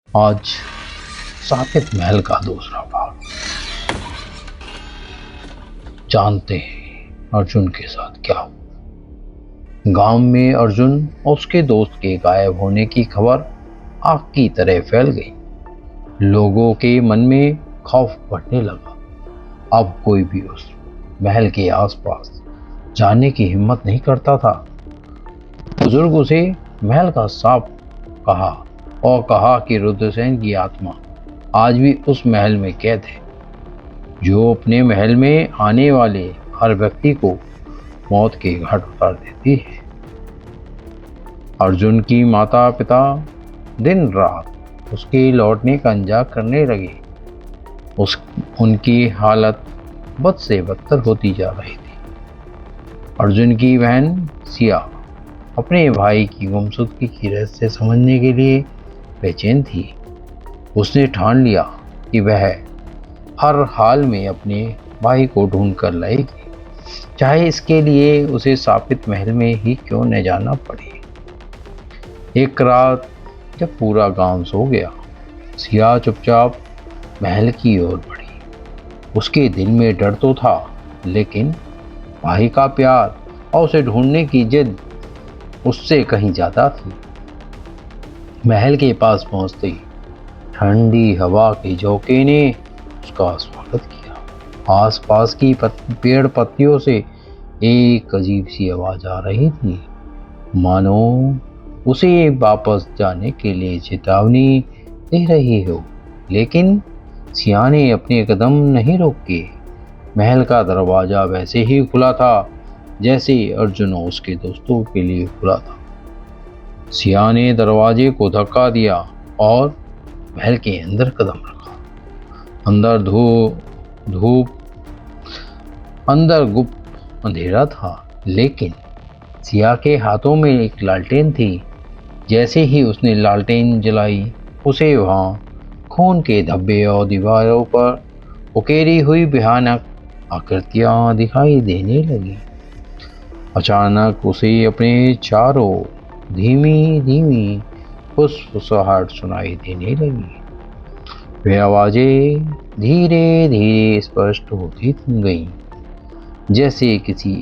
आज साकेत महल का दूसरा भाग। जानते हैं अर्जुन के साथ क्या हुआ। गांव में अर्जुन और उसके दोस्त के गायब होने की खबर आग की तरह फैल गई। लोगों के मन में खौफ बढ़ने लगा। अब कोई भी उस महल के आसपास जाने की हिम्मत नहीं करता था। बुजुर्ग उसे महल का सांप कहा और कहा कि रुद्रसेन की आत्मा आज भी उस महल में कैद है, जो अपने महल में आने वाले हर व्यक्ति को मौत के घाट उतार देती है। अर्जुन की माता पिता दिन रात उसके लौटने का इंतजार करने लगे। उनकी हालत बद से बदतर होती जा रही थी। अर्जुन की बहन सिया अपने भाई की गुमशुदगी की रहस्य समझने के लिए बेचैन थी। उसने ठान लिया कि वह हर हाल में अपने भाई को ढूंढ कर लाएगी, चाहे इसके लिए उसे शापित महल में ही क्यों न जाना पड़े। एक रात जब पूरा गांव सो गया, सिया चुपचाप महल की ओर बढ़ी। उसके दिल में डर तो था, लेकिन भाई का प्यार और उसे ढूंढने की जिद उससे कहीं ज्यादा थी। महल के पास पहुंचते ही ठंडी हवा के झोंके ने उसका स्वागत किया। आसपास की पेड़ पत्तियों से एक अजीब सी आवाज आ रही थी, मानो उसे वापस जाने के लिए चेतावनी दे रही हो। लेकिन सिया ने अपने कदम नहीं रोके। महल का दरवाजा वैसे ही खुला था जैसे अर्जुन और उसके दोस्तों के लिए खुला था। सिया ने दरवाजे को धक्का दिया और महल के अंदर कदम रखा। अंदर गुप्त अंधेरा था, लेकिन सिया के हाथों में एक लालटेन थी। जैसे ही उसने लालटेन जलाई, उसे वहां खून के धब्बे और दीवारों पर उकेरी हुई भयानक आकृतियां दिखाई देने लगी। अचानक उसे अपने चारों धीमी धीमी फुसफुसाहट सुनाई देने लगी। वे आवाजें धीरे धीरे स्पष्ट होती गईं, जैसे किसी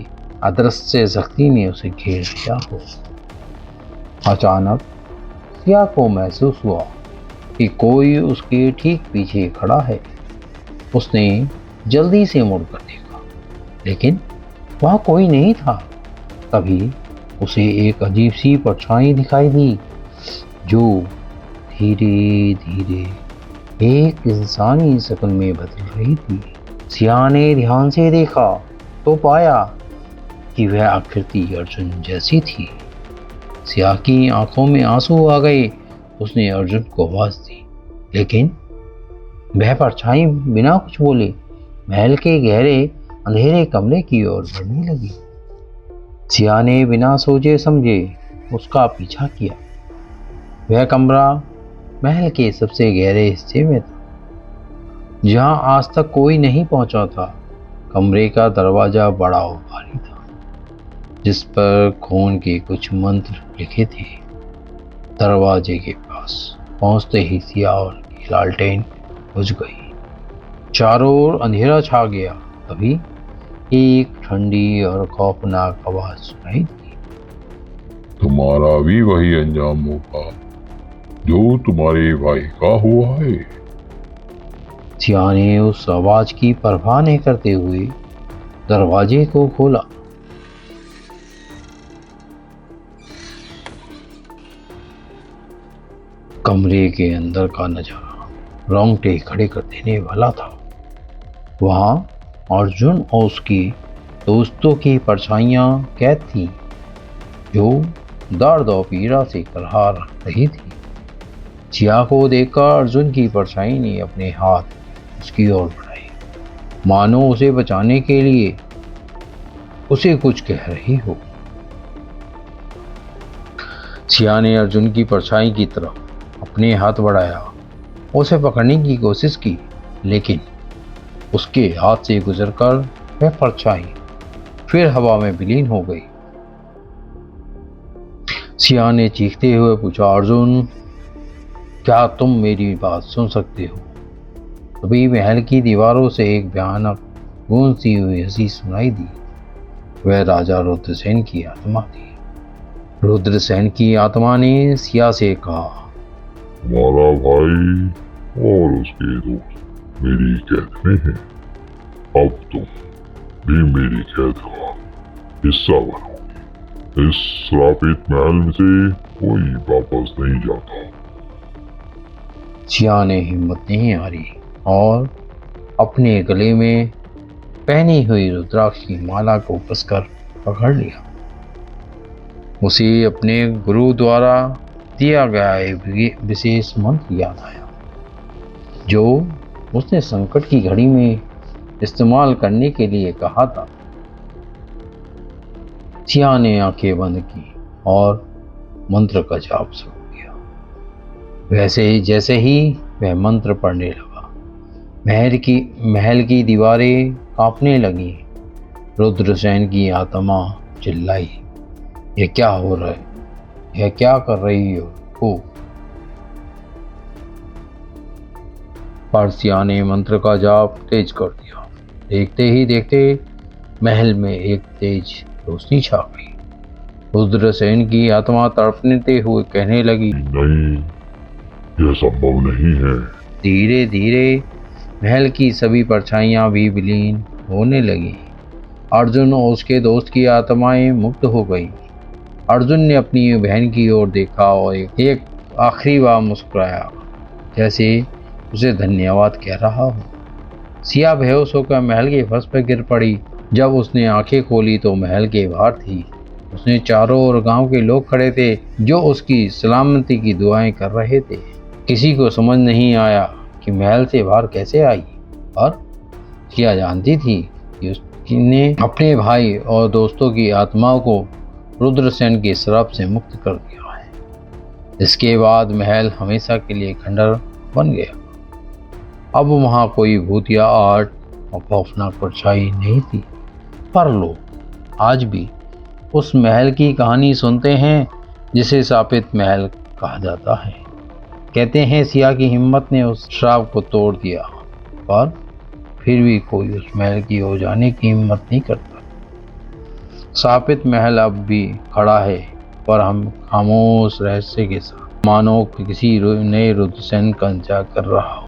अदृश्य शक्ति ने उसे घेर लिया हो। अचानक सिया को महसूस हुआ कि कोई उसके ठीक पीछे खड़ा है। उसने जल्दी से मुड़कर देखा, लेकिन वहां कोई नहीं था। तभी उसे एक अजीब सी परछाई दिखाई दी, जो धीरे धीरे एक इंसानी शक्ल में बदल रही थी। सिया ने ध्यान से देखा तो पाया कि वह आकृति अर्जुन जैसी थी। सिया की आंखों में आंसू आ गए। उसने अर्जुन को आवाज दी, लेकिन वह परछाई बिना कुछ बोले महल के गहरे अंधेरे कमरे की ओर बढ़ने लगी। सिया ने बिना सोचे समझे उसका पीछा किया। वह कमरा महल के सबसे गहरे हिस्से में था, जहां आज तक कोई नहीं पहुंचा था। कमरे का दरवाजा बड़ा और भारी था, जिस पर खून के कुछ मंत्र लिखे थे। दरवाजे के पास पहुंचते ही सिया की लालटेन बुझ गई। चारों ओर अंधेरा छा गया। तभी एक ठंडी और खौफनाक आवाज सुनाई दी, तुम्हारा भी वही अंजाम होगा जो तुम्हारे भाई का हुआ है। सिया ने उस आवाज की परवाह नहीं करते हुए दरवाजे को खोला। कमरे के अंदर का नजारा रोंगटे खड़े कर देने वाला था। वहां अर्जुन और उसके दोस्तों की परछाइयां कैद थी, जो दर्द और पीड़ा से करहा रही थी। सिया को देखकर अर्जुन की परछाई ने अपने हाथ उसकी ओर बढ़ाए, मानो उसे बचाने के लिए उसे कुछ कह रही हो। सिया ने अर्जुन की परछाई की तरफ अपने हाथ बढ़ाया, उसे पकड़ने की कोशिश की, लेकिन उसके हाथ से गुजरकर वह परछाई फिर हवा में विलीन हो गई। सिया ने चीखते हुए पूछा, अर्जुन क्या तुम मेरी बात सुन सकते हो? तभी महल की दीवारों से एक भयानक गूंजती हुई हंसी सुनाई दी। वह राजा रुद्रसेन की आत्मा थी। रुद्रसेन की आत्मा ने सिया से कहा, तुम्हारा भाई और उसके दोस्त मेरी कैद में हैं। अब तुम भी मेरी कैद का हिस्सा बनो। इस श्रापित महल से कोई वापस नहीं जाता। सिया ने हिम्मत नहीं हारी और अपने गले में पहनी हुई रुद्राक्ष की माला को कसकर पकड़ लिया। उसे अपने गुरु द्वारा दिया गया एक विशेष मंत्र याद आया, जो उसने संकट की घड़ी में इस्तेमाल करने के लिए कहा था। सिया ने आंखें बंद की और मंत्र का जाप शुरू किया। वैसे ही जैसे ही वह मंत्र पढ़ने लगा, महल की दीवारें कांपने लगी। रुद्रसेन की आत्मा चिल्लाई, ये क्या हो रहा है? यह क्या कर रही हो? पर सिया ने मंत्र का जाप तेज कर दिया। देखते ही देखते महल में एक तेज रोशनी छा गई। रुद्रसेन की आत्मा तड़पते हुए कहने लगी, नहीं, यह संभव नहीं है। धीरे धीरे महल की सभी परछाइयां भी विलीन होने लगी। अर्जुन और उसके दोस्त की आत्माएं मुक्त हो गई। अर्जुन ने अपनी बहन की ओर देखा और एक आखिरी बार मुस्कुराया, जैसे उसे धन्यवाद कह रहा हो। सिया बेहोश होकर महल के फर्श पर गिर पड़ी। जब उसने आंखें खोली तो महल के बाहर थी। उसने चारों ओर गांव के लोग खड़े थे, जो उसकी सलामती की दुआएं कर रहे थे। किसी को समझ नहीं आया कि महल से बाहर कैसे आई, और सिया जानती थी कि उसने अपने भाई और दोस्तों की आत्माओं को रुद्रसेन के श्राप से मुक्त कर दिया है। इसके बाद महल हमेशा के लिए खंडर बन गया। अब वहां कोई भूत या आर्ट और खौफनाक परछाई नहीं थी। पर लोग आज भी उस महल की कहानी सुनते हैं जिसे शापित महल कहा जाता है। कहते हैं सिया की हिम्मत ने उस श्राप को तोड़ दिया, पर फिर भी कोई उस महल की ओर जाने की हिम्मत नहीं करता। शापित महल अब भी खड़ा है, पर हम खामोश रहस्य के साथ, मानो किसी नए रुद्रसेन का इंतजार कर रहा हो।